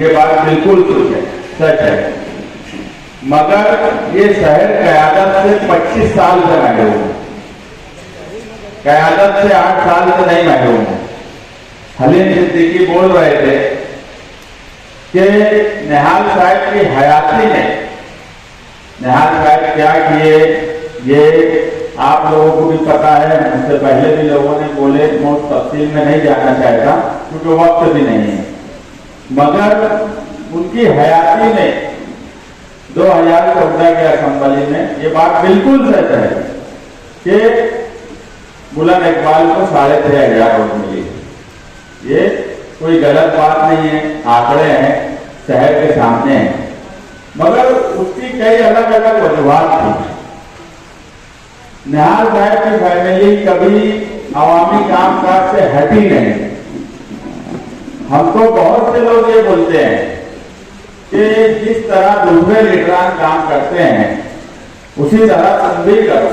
ये बात बिल्कुल सच है, मगर ये शहर क़यादत से 25 साल से महरूम है, क़यादत से 8 साल से नहीं महरूम है। हलीम सिद्दीकी बोल रहे थे कि निहाल साहब की हयाती में निहाल साहब क्या किए, ये आप लोगों को भी पता है, मुझसे पहले भी लोगों ने बोले, मैं तफसील में नहीं जाना चाहता क्योंकि वक्त भी नहीं है, मगर उनकी हयाती में 2014 के असेंबली में ये बात बिल्कुल सच है कि बुलंद इकबाल को 3500 वोट मिली। ये कोई गलत बात नहीं है, आंकड़े हैं, शहर के सामने हैं, मगर उसकी कई अलग अलग वजूहात थी। निहाल साहब की फैमिली कभी अवामी कामकाज से हटी नहीं। हमको बहुत से लोग ये बोलते हैं कि जिस तरह दूसरे लीडरान काम करते हैं उसी तरह तुम भी करो,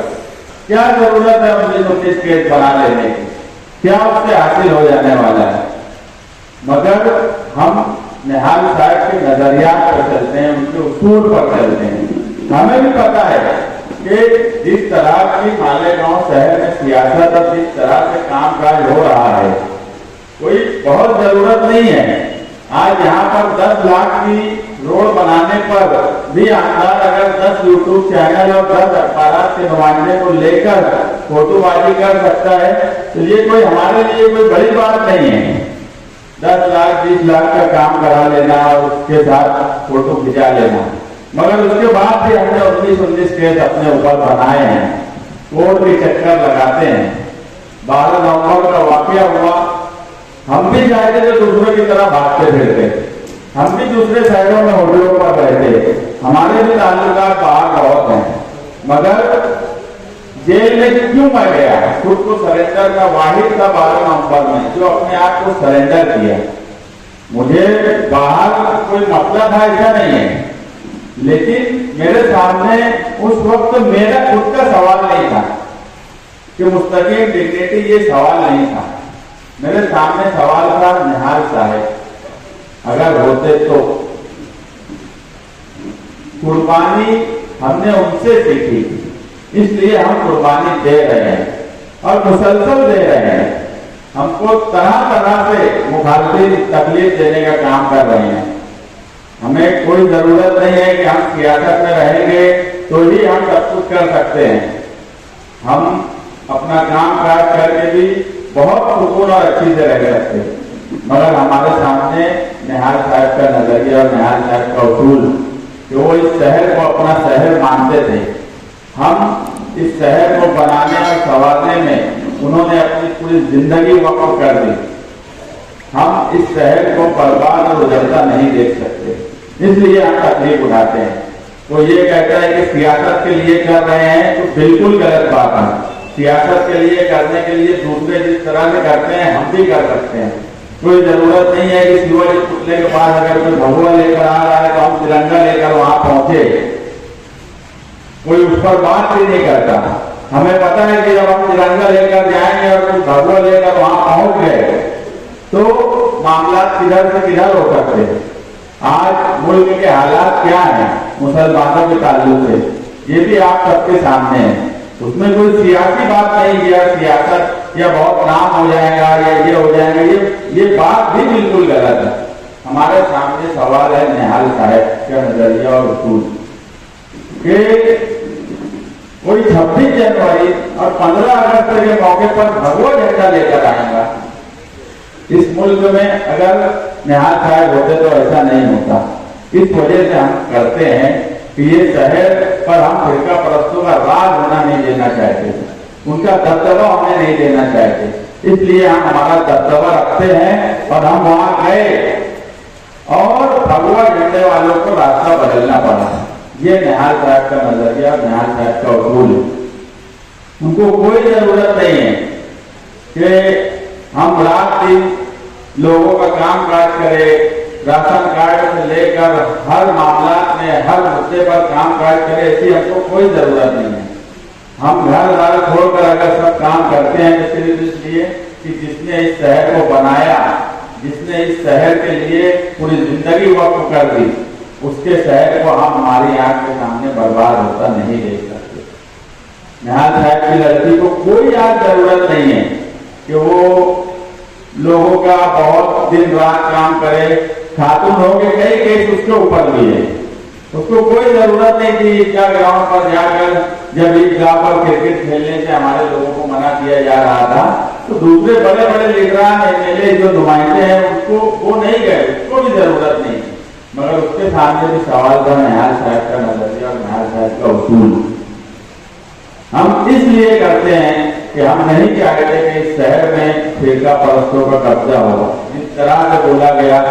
क्या जरूरत है 19-19 केस बना लेने की, क्या उससे हासिल हो जाने वाला है। मगर हम निहाल साहब के नजरियात पर चलते हैं, उनके उसूल पर चलते हैं। हमें भी पता है कि जिस तरह की मालेगांव शहर में सियासत और जिस तरह से कामकाज हो रहा है, कोई बहुत जरूरत नहीं है। आज यहाँ पर 10 लाख की रोड बनाने पर भी आमदार अगर 10 यूट्यूब चैनल और 10 अखबार के नुमाइंदे को लेकर फोटोबाजी कर सकता है तो ये कोई हमारे लिए कोई बड़ी बात नहीं है। 10 लाख 20 लाख का काम करा लेना और उसके साथ फोटो खिंचा लेना, मगर उसके बाद भी हमने 19-19 केस अपने ऊपर बनाए हैं, कोर्ट के चक्कर लगाते हैं। 12 नवंबर का वाकया हुआ, हम भी चाहते थे दूसरों की तरह भागते फिरते, हम भी दूसरे शहरों में होटलों पर रहते, हमारे भी ताल्लुकात बाहर बहुत हैं, मगर जेल में क्यों मैं गया? खुद को सरेंडर का वाहिद था 12 नवंबर में जो अपने आप को सरेंडर किया। मुझे बाहर कोई मतलब था ऐसा नहीं है, लेकिन मेरे सामने उस वक्त मेरा खुद का सवाल नहीं था कि मुस्तकीम डिग्निटी, ये सवाल नहीं था। मेरे सामने सवाल था निहाल साहब अगर होते तो। कुर्बानी हमने उनसे सीखी, इसलिए हम कुर्बानी दे रहे हैं और मुसलसल दे रहे हैं। हमको तरह तरह से मुखालिफिन तकलीफ देने का काम कर रहे हैं। हमें कोई जरूरत नहीं है कि हम सियासत में रहेंगे तो ही हम सब कुछ कर सकते हैं। हम अपना काम काज करके भी बहुत सुकून और अच्छी से रह सकते, मगर हमारे सामने निहाल साहब का नजरिया और निहाल साहब का उसूल कि वो इस शहर को अपना शहर मानते थे। हम इस शहर को बनाने और संवारने में उन्होंने अपनी पूरी जिंदगी वक्फ कर दी। हम इस शहर को बर्बाद और उजड़ता नहीं देख सकते, इसलिए हम तकलीफ उठाते हैं। तो ये कहता है कि सियासत के लिए कर रहे हैं तो बिल्कुल गलत बात है। सियासत के लिए करने के लिए दूसरे जिस तरह से करते हैं हम भी कर सकते हैं। कोई जरूरत नहीं है कि शिवाजी पुतले के पास अगर कोई भगवा लेकर आ रहा है तो हम तिरंगा लेकर वहां पहुंचे, कोई उस पर बात भी नहीं करता। हमें पता है कि जब हम तिरंगा लेकर जाएंगे और कोई भगवा लेकर वहां पहुंच गए तो मामला किधर से किधर हो सकते हैं। आज मुल्क के हालात क्या हैं मुसलमानों के ताल्लुक से, ये भी आप सबके सामने है। उसमें कोई सियासी बात नहीं किया, सियासत या बहुत नाम हो जाएगा या ये हो जाएगा, ये बात भी बिल्कुल गलत है। हमारे सामने सवाल है निहाल साहब का नजरिया और उसूल कि कोई 26 जनवरी और 15 अगस्त के मौके पर भगवा झंडा लेकर आएगा। इस मुल्क में अगर निहाल साहब होते तो ऐसा नहीं होता। इस वजह से हम करते हैं कि ये शहर पर हम फिरका परस्तों का राज होना नहीं देना चाहते, उनका दबदबा हमें नहीं देना चाहते, इसलिए हम हमारा दबदबा रखते हैं। और हम वहां गए और भगवा झंडे वालों को रास्ता बदलना पड़ा। ये निहाल साहब का नजरिया, निहाल साहब का उसूल है। उनको कोई जरूरत नहीं है कि हम रात दिन लोगों का काम काज करें, राशन कार्ड से लेकर हर मामला में हर मुद्दे पर काम काज करें, ऐसी हमको कोई जरूरत नहीं है। हम घर द्वार छोड़कर अगर सब काम करते हैं तो सिर्फ इसलिए कि जिसने इस शहर को बनाया जिसने इस शहर के लिए पूरी जिंदगी वक्त कर दी, उसके शहर को हम हमारी आंख के सामने बर्बाद होता नहीं देख सकते। निहाल साहब की लड़की को कोई आज जरूरत नहीं है कि वो लोगों का बहुत दिन रात काम करे। खातून हो के कई केस उसके ऊपर भी है, उसको कोई जरूरत नहीं थी क्या ग्राउंड पर जाकर, जब ईदगाह पर क्रिकेट खेलने से हमारे लोगों को मना किया जा रहा था तो दूसरे बड़े बड़े लीडरान एमएलए जो नुमाइंदे हैं उसको वो नहीं गए, उसको भी जरूरत नहीं। मगर उसके सामने भी सवाल था निहाल साहब का नजरिया और निहाल साहब का उसूल। हम इसलिए करते हैं कि हम नहीं चाहते कि इस शहर में फिरका परस्तों का कब्जा हो। जिस तरह से बोला गया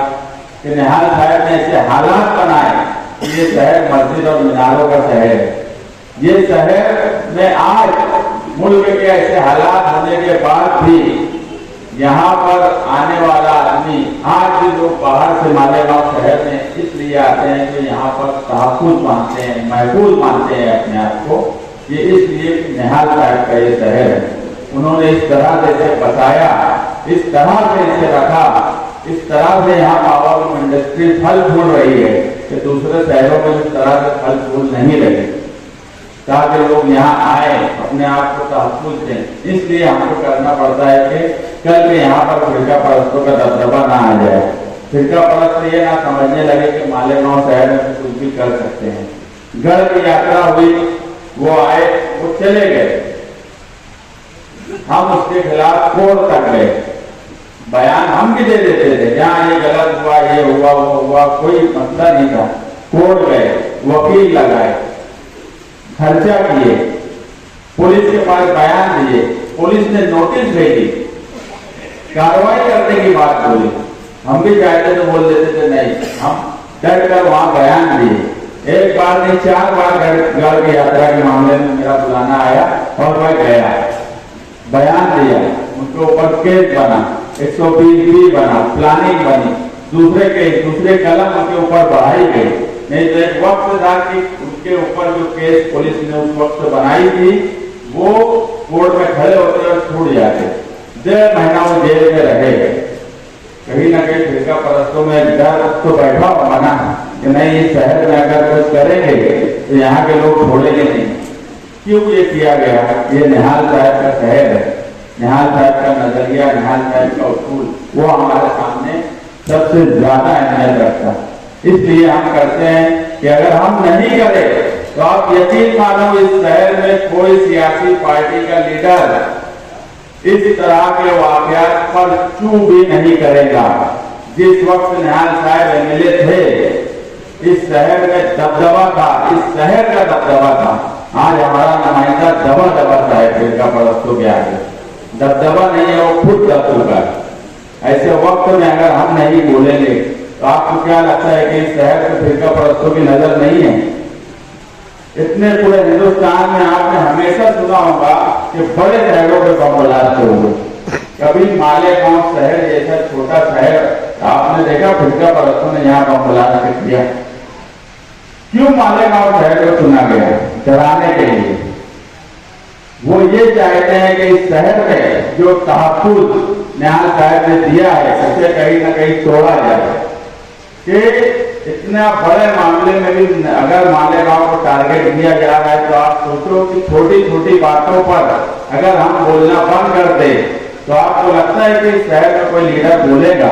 कि निहाल साहब ने ऐसे हालात बनाए, ये शहर मस्जिद और मीनारों का शहर है। ये शहर में आज मुल्क के ऐसे हालात होने के बाद भी यहाँ पर आने वाला आदमी, आज भी लोग बाहर से मालेगांव शहर में इसलिए आते हैं कि यहाँ पर तहफ्फुज़ मानते हैं, महफूज मानते हैं अपने आप को। ये इसलिए निहाल साहब का ये शहर है, उन्होंने इस तरह से इसे बचाया, इस तरह से इसे रखा, इस तरह से यहाँ पावर इंडस्ट्री फल फूल रही है कि दूसरे शहरों में इस तरह से फल फूल नहीं रहे, ताकि लोग यहाँ आए, अपने आप को तहफ्फुज़ दें। इसलिए हमको करना पड़ता है कि कल के यहाँ पर फिरका परस्तों का दबदबा ना आ जाए। फिरका परस्त ये ना समझने लगे कि मालेगांव शहर में कुछ भी कर सकते हैं। गढ़ की यात्रा हुई, वो आए, वो चले गए, हम उसके खिलाफ कोर्ट तक गए, बयान हम भी दे देते थे, जहाँ ये गलत हुआ, ये हुआ, वो हुआ, कोई मसला नहीं था। कोर्ट गए, वकील लगाए, खर्चा किए, पुलिस के पास बयान दिए, पुलिस ने नोटिस भेजी, कार्रवाई करने की बात बोली। हम भी चाहते तो बोल देते थे नहीं, हम डट कर वहां बयान दिए। एक बार नहीं 4 बार गढ़ की यात्रा के मामले में मेरा बुलाना आया और मैं गया, बयान दिया, उनके ऊपर केस बना, 120 बना, प्लानिंग बनी, दूसरे कलम उनके ऊपर बढ़ाई गई। नहीं तो एक वक्त था कि उनके ऊपर जो केस पुलिस ने उस वक्त बनाई थी वो कोर्ट में खड़े होते और छूट जाते। 1.5 महीना वो जेल में रहे। कहीं ना कहीं फिरका परस्तों में डर तो बैठा हुआ ना कि नहीं, इस शहर में अगर कुछ करेंगे तो यहाँ के लोग छोड़ेंगे नहीं। क्यों ये किया गया? ये निहाल साहब का शहर है, निहाल साहब का नजरिया, निहाल साहब का उसूल वो हमारे सामने सबसे ज्यादा अहमियत रखता है। इसलिए हम करते हैं कि अगर हम नहीं करें तो आप यकीन मानो इस शहर में कोई सियासी पार्टी का लीडर इस तरह के वाकयात पर चू भी नहीं करेगा। जिस वक्त निहाल साहब एमएलए थे, इस शहर में दबदबा था, इस शहर का दबदबा था। आज हमारा नुमाइंदा दबा सा है फिरका परस्तों के आगे, दबदबा नहीं है, वो खुद दब चुका है। ऐसे वक्त में अगर हम नहीं बोलेंगे तो आपको क्या लगता है कि इस शहर में फिरका परस्तों की नजर नहीं है? इतने पूरे हिंदुस्तान में आपने हमेशा सुना होगा कि बड़े शहरों पे बम ब्लास्ट होंगे, कभी मालेगांव शहर जैसा छोटा शहर आपने देखा फिरका परस्तों ने यहाँ बम ब्लास्ट किया? क्यों मालेगांव शहर को चुना गया? डराने के लिए। वो ये चाहते हैं कि इस शहर में जो तहफ्फुज़ निहाल साहब ने दिया है उसे कहीं ना कहीं तोड़ा जाए। कि इतना बड़े मामले में भी अगर मालेगांव को टारगेट दिया जा रहा है तो आप सोचो कि छोटी छोटी बातों पर अगर हम बोलना बंद कर दे तो आपको लगता है कि इस शहर में कोई लीडर बोलेगा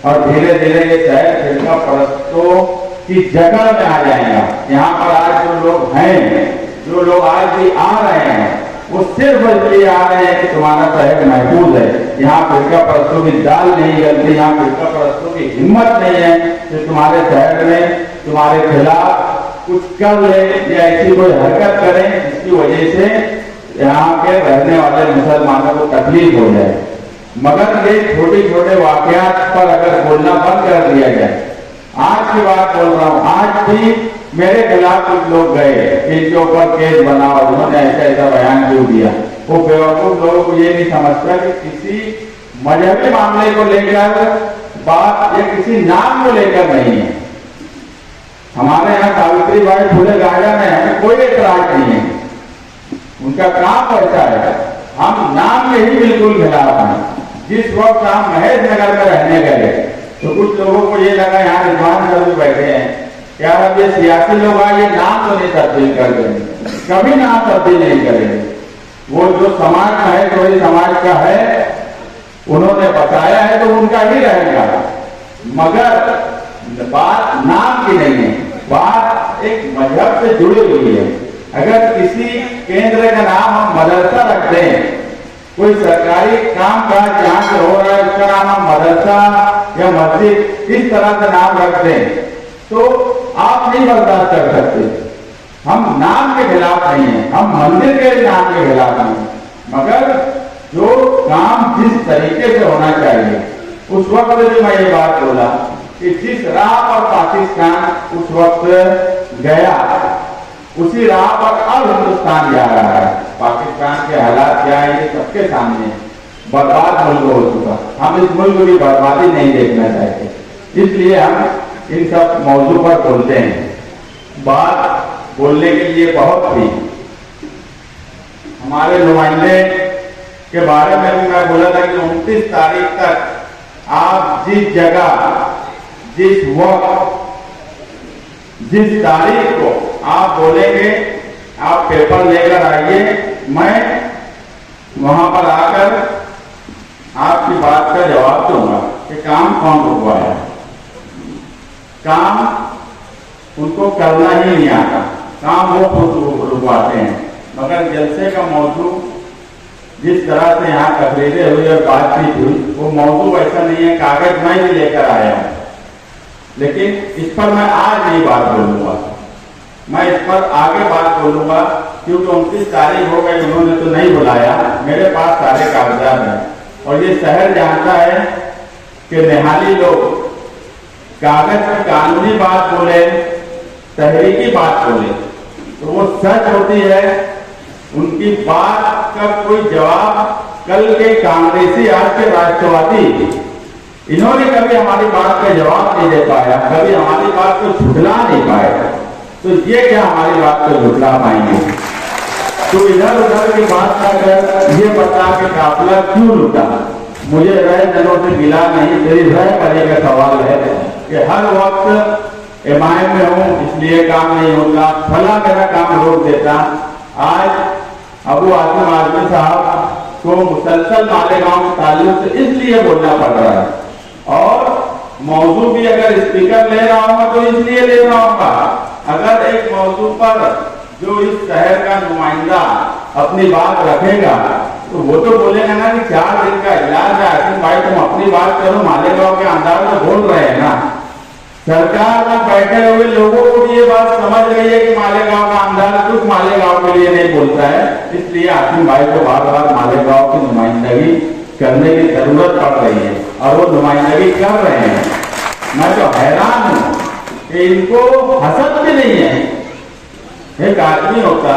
और धीरे धीरे ये शहर फिरका परस्तों की जगह में आ जाएगा। यहाँ पर आज जो लोग हैं, जो लोग आज भी आ रहे हैं, वो सिर्फ इसलिए आ रहे हैं कि तुम्हारा शहर महफूज है। यहाँ फिरका परस्तों की दाल नहीं गलती, यहाँ फिरका परस्तों की हिम्मत नहीं है कि तुम्हारे शहर में तुम्हारे खिलाफ कुछ कर ले या ऐसी कोई हरकत करें जिसकी वजह से यहाँ के रहने वाले मुसलमानों को तकलीफ हो जाए। मगर ये छोटे छोटे वाकयात पर अगर बोलना बंद कर दिया जाए, आज की बात बोल रहा हूँ, आज भी मेरे खिलाफ कुछ लोग गए, इनके ऊपर केस बनाओ, उन्होंने ऐसा ऐसा बयान क्यों दिया। वो बेवकूफ लोगों को ये नहीं समझता कि किसी मजहबी मामले को लेकर बात या किसी नाम को लेकर नहीं है। हमारे यहाँ सावित्रीबाई फुले गार्डन है, हमें कोई एतराज नहीं है, उनका काम ऐसा है, हम नाम में ही बिल्कुल खिलाफ हैं। जिस वक्त हम महेश नगर में रहने गए तो कुछ लोगों को ये लगा यहाँ रिजवान सर भी बैठे हैं, यार अब ये सियासी लोग आए, ये नाम तो नहीं तब्दील कर देंगे, कभी नाम तब्दील नहीं करेंगे। वो जो समाज का है, जो समाज का है, उन्होंने बताया है तो उनका ही रहेगा, मगर बात नाम की नहीं है, बात एक मजहब से जुड़ी हुई है। अगर किसी केंद्र का नाम हम मदरसा रख दें, कोई सरकारी काम काज जहां से हो रहा है उसका नाम हम मदरसा या मस्जिद इस तरह से नाम रख दें तो आप नहीं बर्दाश्त कर सकते। हम नाम के खिलाफ नहीं है, हम मंदिर के नाम के खिलाफ नहीं, मगर जो काम जिस तरीके से होना चाहिए, उस वक्त भी मैं ये बात बोला कि जिस राह पर पाकिस्तान उस वक्त गया उसी राह पर अब हिंदुस्तान जा रहा है। पाकिस्तान के हालात क्या है ये सबके सामने, बर्बाद मुल्क हो चुका, हम इस मुल्क की बर्बादी नहीं देखना चाहते, इसलिए हम इन सब मौजू पर बोलते हैं। बात बोलने के लिए बहुत थी, हमारे नुमाइंदे के बारे में भी मैं बोला था कि 29 तारीख तक आप जिस जगह, जिस वक्त, जिस तारीख को आप बोलेंगे, आप पेपर लेकर आइए, मैं वहां पर आकर आपकी बात का जवाब दूंगा कि काम कौन रुकवाया। काम उनको करना ही नहीं आता, काम वो खुद रुकवाते हैं। मगर जलसे का मौजू जिस तरह से यहाँ तकरीरें हुई और बातचीत हुई, वो मौजू ऐसा नहीं है, कागज मैं भी लेकर आया हूँ, लेकिन इस पर मैं आज नहीं बात बोलूंगा, मैं इस पर आगे बात बोलूंगा, क्योंकि 29 तारीख हो गई, उन्होंने तो नहीं बुलाया, मेरे पास सारे कागजात हैं और ये शहर जानता है कि निहाली लोग कागज की कानूनी बात बोले, तहरीकी बात बोले तो वो सच होती है, उनकी बात का कोई जवाब कल के कांग्रेसी, आज के राष्ट्रवादी, इन्होंने कभी हमारी बात का जवाब नहीं दे पाया, कभी हमारी बात को झुठला नहीं पाया, तो ये क्या हमारी बात को झुठला पाएंगे। तो इधर उधर की बात ना कर ये बता के काफिला क्यों लुटा। मुझे रह जनों से मिला नहीं, तेरी रह पड़े का सवाल है कि हर वक्त एमआईएम में हूँ इसलिए काम नहीं होता, फला मेरा काम रोक देता। आज अबू आसिम आजमी साहब को मुसलसल मालेगांव के ताल्लुक से इसलिए बोलना पड़ रहा है और मौजू भी अगर स्पीकर ले रहा होगा तो इसलिए ले रहा होगा। अगर एक मौजू पर जो इस शहर का नुमाइंदा अपनी बात रखेगा तो वो तो बोलेगा ना कि 4 दिन का इलाज है, आसिम भाई तुम अपनी बात करो, मालेगांव के अंदाज में बोल रहे हैं ना। सरकार में बैठे हुए लोगों को भी ये बात समझ रही है कि मालेगांव का अंदाज कुछ मालेगांव के लिए नहीं बोलता है, इसलिए आसिम भाई को बार बार मालेगांव की नुमाइंदगी करने की जरूरत पड़ रही है और वो नुमाइंदगी कर रहे हैं। मैं तो हैरान हूं कि इनको हसद भी नहीं है। एक आदमी होता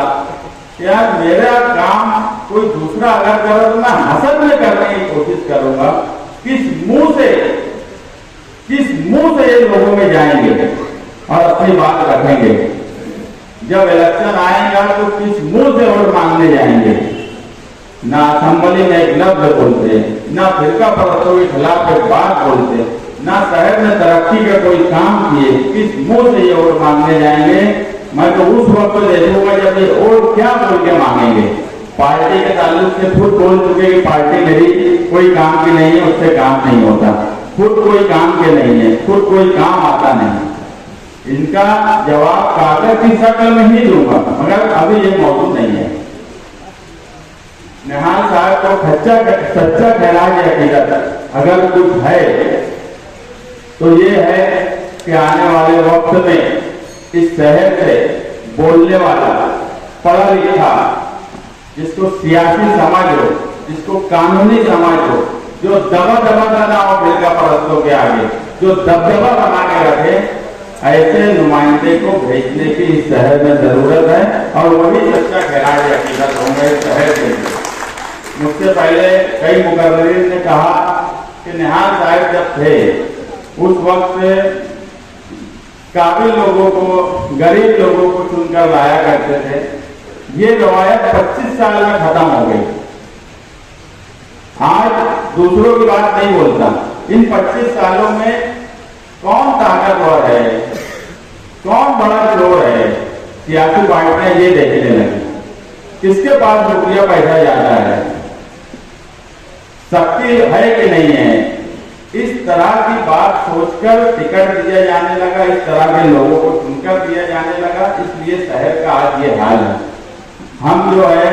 यार मेरा काम कोई दूसरा अगर करो तो मैं हसद में करने की कोशिश करूंगा, किस मुंह से ये लोगों में जाएंगे और अपनी बात रखेंगे। जब इलेक्शन आएगा तो किस मुंह से वोट मांगने जाएंगे। ना असेंबली में एक लफ्ज बोलते, ना फिरका परस्तों के खिलाफ एक बात बोलते, ना शहर में तरक्की का कोई काम किए, किस मुंह से ये वोट मांगने जाएंगे। मैं तो उस वक्त देखूंगा जब ये वोट क्या बोल के मांगेंगे। पार्टी के ताल्लुक से खुद बोल चुके कि पार्टी मेरी कोई काम की नहीं है, उससे काम नहीं होता, खुद कोई काम के नहीं है, खुद कोई काम आता नहीं। इनका जवाब कागज की शक्ल में ही दूंगा, मगर अभी ये मौजूद नहीं है। निहाल साहब को सच्चा कहला की हकीकत अगर कुछ है तो ये है कि आने वाले वक्त में इस शहर से बोलने वाला, पढ़ा लिखा, जिसको सियासी समझ हो, जिसको कानूनी समझ हो, जो दबा ना हो फिरका परस्तों के आगे, जो दबदबा बना के रखे, ऐसे नुमाइंदे को भेजने की इस शहर में जरूरत है और वही सच्चा खिलाड़ी हकीकत होंगे इस शहर के। मुझसे पहले कई मुकर्रिरीन ने कहा कि निहाल साहब जब थे उस वक्त काबिल लोगों को, गरीब लोगों को चुनकर लाया करते थे। ये रवायत 25 साल में खत्म हो गई। आज दूसरों की बात नहीं बोलता। इन 25 सालों में कौन ताकतवर है, कौन बड़ा चोर है, सियासी पार्टियां ये देखने लगी, किसके पास रुपया पैसा ज्यादा है, शक्ति है कि नहीं है। इस तरह की बात सोचकर टिकट दिया जाने लगा, इस तरह के लोगों को चुनकर दिया जाने लगा, इसलिए शहर का आज ये हाल है। हम जो है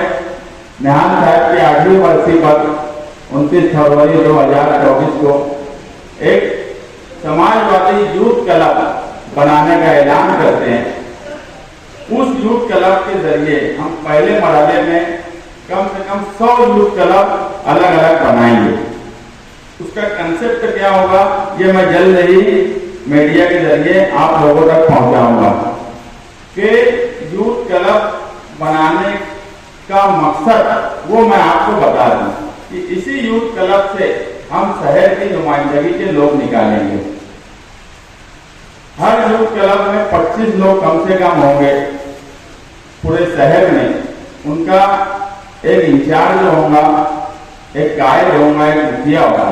निहाल साहब की 8वीं बरसी पर 29 फरवरी 2024 को एक समाजवादी यूथ क्लब बनाने का ऐलान करते हैं। उस यूथ क्लब के जरिए हम पहले मरहले में कम से कम 100 यूथ क्लब अलग अलग बनाएंगे। उसका कंसेप्ट क्या होगा ये मैं जल्द ही मीडिया के जरिए आप लोगों तक पहुंचाऊंगा कि यूथ क्लब बनाने का मकसद वो मैं आपको बता दूं कि इसी यूथ क्लब से हम शहर की नुमाइंदगी के लोग निकालेंगे। हर यूथ क्लब में 25 लोग कम से कम होंगे पूरे शहर में। उनका एक इंचार्ज होगा, एक कायद होगा, एक मुखिया होगा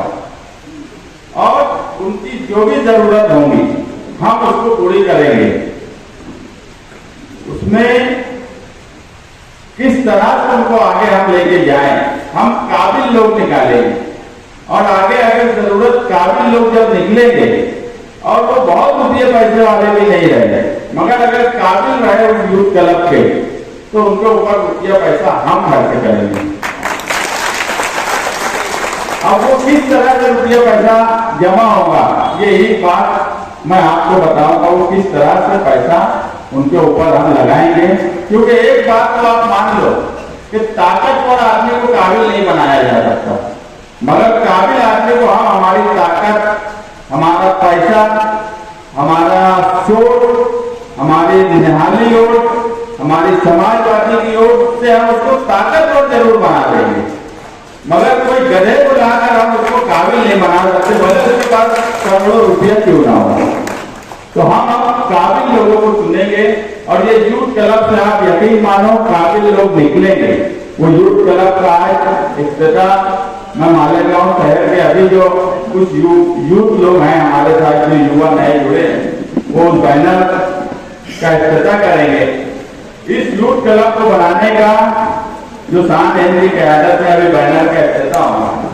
और उनकी जो भी जरूरत होगी हम उसको पूरी करेंगे। उसमें किस तरह से उनको आगे हम लेके जाएं, हम काबिल लोग निकालेंगे और आगे अगर जरूरत काबिल लोग जब निकलेंगे और वो बहुत रुपये पैसे वाले भी नहीं रहे मगर अगर काबिल रहे उस यूथ क्लब के तो उनके ऊपर रुपया पैसा हम खर्च करेंगे। अब वो किस तरह से रुपया पैसा जमा होगा यही बात मैं आपको बताऊंगा, वो किस तरह से पैसा उनके ऊपर हम लगाएंगे। क्योंकि एक बात तो आप मान लो कि ताकतवर आदमी को काबिल नहीं बनाया जा सकता, मगर काबिल आदमी को हम हमारी ताकत, हमारा पैसा, हमारा सोच, हमारी निहाली ओर, हमारी समाजवादी की ओर से हम उसको ताकतवर जरूर बना देंगे। मगर कोई गधे को लाकर हम उसको काबिल नहीं बना सकते, भले उसके पास करोड़ों रुपया क्यों ना हो। तो हम अब काबिल लोगों को चुनेंगे और ये यूथ क्लब से आप यकीन मानो काबिल लोग निकलेंगे। वो यूथ क्लब का आज इफ्तिताह मैं मालेगांव शहर के अभी जो कुछ यूथ लोग हैं हमारे साथ जो युवा नए जुड़े वो उस बैनर का इफ्तिताह करेंगे। इस यूथ क्लब को बनाने का जो शांत की क्यादत में अभी बैनर का इफ्तिताह होगा।